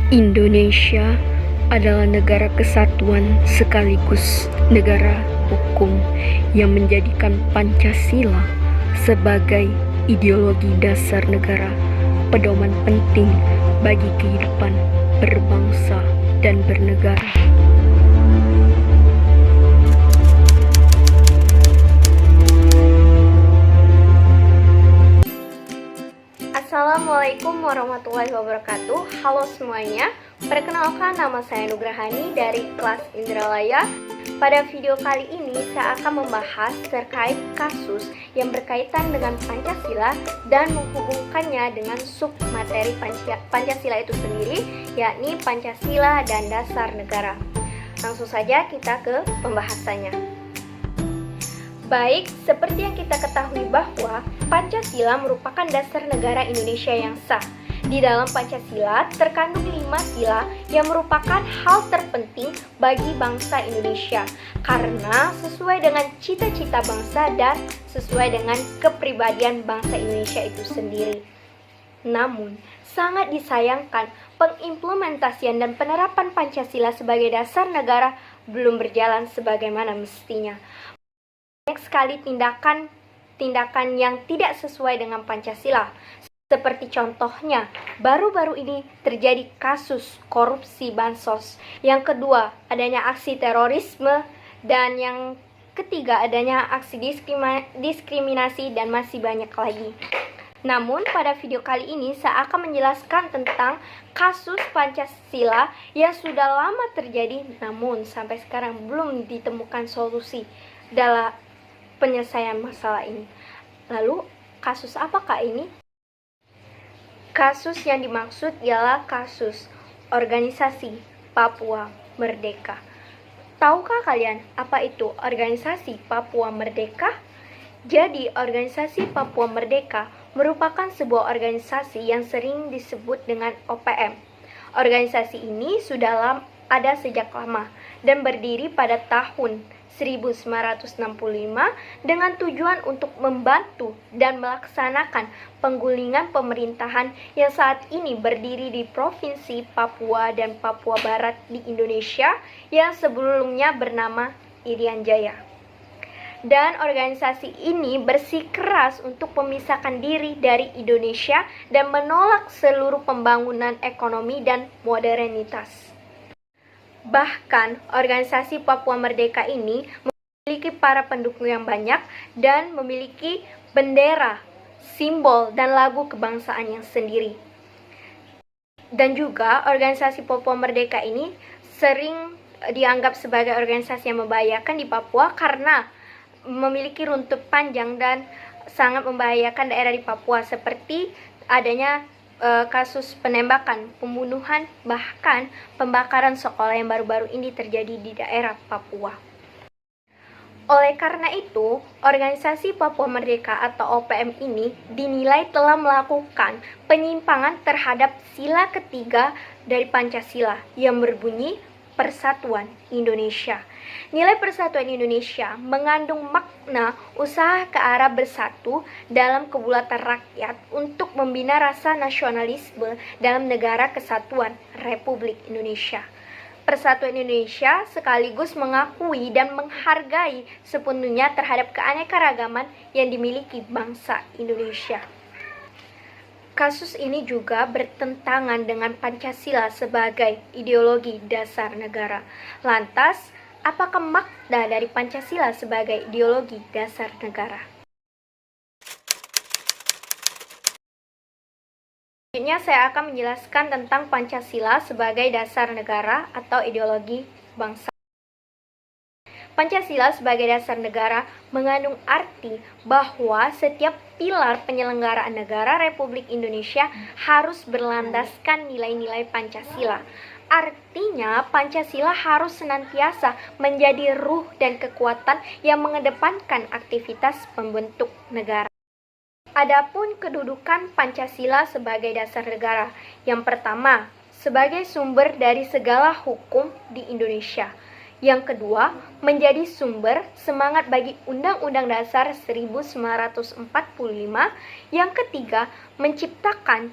Indonesia adalah negara kesatuan sekaligus negara hukum yang menjadikan Pancasila sebagai ideologi dasar negara, pedoman penting bagi kehidupan berbangsa dan bernegara. Assalamualaikum warahmatullahi wabarakatuh. Halo semuanya, perkenalkan nama saya Nugrahani dari kelas Indralaya. Pada video kali ini saya akan membahas terkait kasus yang berkaitan dengan Pancasila dan menghubungkannya dengan submateri Pancasila itu sendiri, yakni Pancasila dan dasar negara. Langsung saja kita ke pembahasannya. Baik, seperti yang kita ketahui bahwa Pancasila merupakan dasar negara Indonesia yang sah. Di dalam Pancasila terkandung 5 sila yang merupakan hal terpenting bagi bangsa Indonesia karena sesuai dengan cita-cita bangsa dan sesuai dengan kepribadian bangsa Indonesia itu sendiri. Namun, sangat disayangkan pengimplementasian dan penerapan Pancasila sebagai dasar negara belum berjalan sebagaimana mestinya. Banyak sekali tindakan yang tidak sesuai dengan Pancasila. Seperti contohnya, baru-baru ini terjadi kasus korupsi bansos. Yang kedua, adanya aksi terorisme. Dan yang ketiga, adanya aksi diskriminasi dan masih banyak lagi. Namun, pada video kali ini saya akan menjelaskan tentang kasus Pancasila yang sudah lama terjadi, namun sampai sekarang belum ditemukan solusi dalam penyelesaian masalah ini. Lalu, kasus apakah ini? Kasus yang dimaksud ialah kasus organisasi Papua Merdeka. Tahukah kalian apa itu organisasi Papua Merdeka? Jadi, organisasi Papua Merdeka merupakan sebuah organisasi yang sering disebut dengan OPM. Organisasi ini sudah ada sejak lama dan berdiri pada tahun 1965 dengan tujuan untuk membantu dan melaksanakan penggulingan pemerintahan yang saat ini berdiri di Provinsi Papua dan Papua Barat di Indonesia yang sebelumnya bernama Irian Jaya. Dan organisasi ini bersikeras untuk memisahkan diri dari Indonesia dan menolak seluruh pembangunan ekonomi dan modernitas. Bahkan, organisasi Papua Merdeka ini memiliki para pendukung yang banyak dan memiliki bendera, simbol, dan lagu kebangsaan yang sendiri. Dan juga, organisasi Papua Merdeka ini sering dianggap sebagai organisasi yang membahayakan di Papua karena memiliki runtut panjang dan sangat membahayakan daerah di Papua, seperti adanya kasus penembakan, pembunuhan, bahkan pembakaran sekolah yang baru-baru ini terjadi di daerah Papua. Oleh karena itu, organisasi Papua Merdeka atau OPM ini dinilai telah melakukan penyimpangan terhadap sila ketiga dari Pancasila yang berbunyi Persatuan Indonesia. Nilai Persatuan Indonesia mengandung makna usaha ke arah bersatu dalam kebulatan rakyat untuk membina rasa nasionalisme dalam negara kesatuan Republik Indonesia. Persatuan Indonesia sekaligus mengakui dan menghargai sepenuhnya terhadap keanekaragaman yang dimiliki bangsa Indonesia. Kasus ini juga bertentangan dengan Pancasila sebagai ideologi dasar negara. Lantas, apakah makna dari Pancasila sebagai ideologi dasar negara? Selanjutnya saya akan menjelaskan tentang Pancasila sebagai dasar negara atau ideologi bangsa. Pancasila sebagai dasar negara mengandung arti bahwa setiap pilar penyelenggaraan negara Republik Indonesia harus berlandaskan nilai-nilai Pancasila. Artinya, Pancasila harus senantiasa menjadi ruh dan kekuatan yang mengedepankan aktivitas pembentuk negara. Adapun kedudukan Pancasila sebagai dasar negara, yang pertama, sebagai sumber dari segala hukum di Indonesia. Yang kedua, menjadi sumber semangat bagi Undang-Undang Dasar 1945. Yang ketiga, menciptakan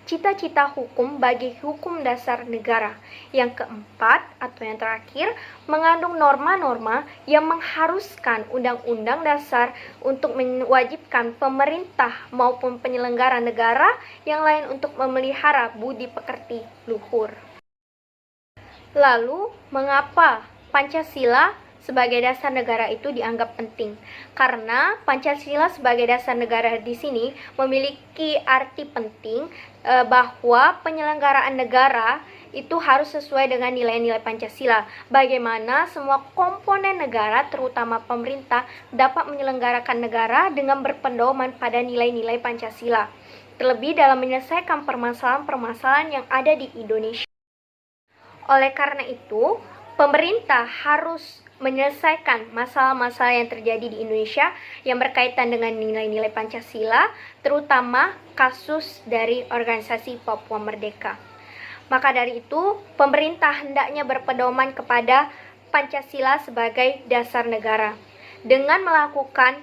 cita-cita hukum bagi hukum dasar negara. Yang keempat, atau yang terakhir, mengandung norma-norma yang mengharuskan Undang-Undang Dasar untuk mewajibkan pemerintah maupun penyelenggara negara yang lain untuk memelihara budi pekerti luhur. Lalu, mengapa Pancasila sebagai dasar negara itu dianggap penting? Karena Pancasila sebagai dasar negara di sini memiliki arti penting bahwa penyelenggaraan negara itu harus sesuai dengan nilai-nilai Pancasila. Bagaimana semua komponen negara, terutama pemerintah, dapat menyelenggarakan negara dengan berpedoman pada nilai-nilai Pancasila. Terlebih dalam menyelesaikan permasalahan-permasalahan yang ada di Indonesia. Oleh karena itu, pemerintah harus menyelesaikan masalah-masalah yang terjadi di Indonesia yang berkaitan dengan nilai-nilai Pancasila, terutama kasus dari organisasi Papua Merdeka. Maka dari itu, pemerintah hendaknya berpedoman kepada Pancasila sebagai dasar negara dengan melakukan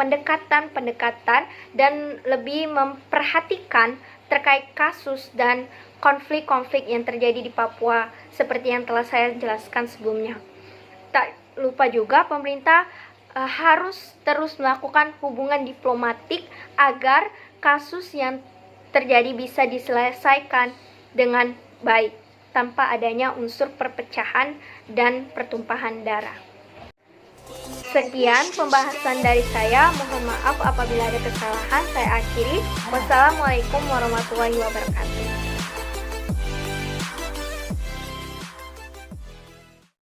pendekatan-pendekatan dan lebih memperhatikan terkait kasus dan konflik-konflik yang terjadi di Papua seperti yang telah saya jelaskan sebelumnya. Tak lupa juga pemerintah harus terus melakukan hubungan diplomatik agar kasus yang terjadi bisa diselesaikan dengan baik tanpa adanya unsur perpecahan dan pertumpahan darah. Sekian pembahasan dari saya. Mohon maaf apabila ada kesalahan. Saya akhiri. Wassalamualaikum warahmatullahi wabarakatuh.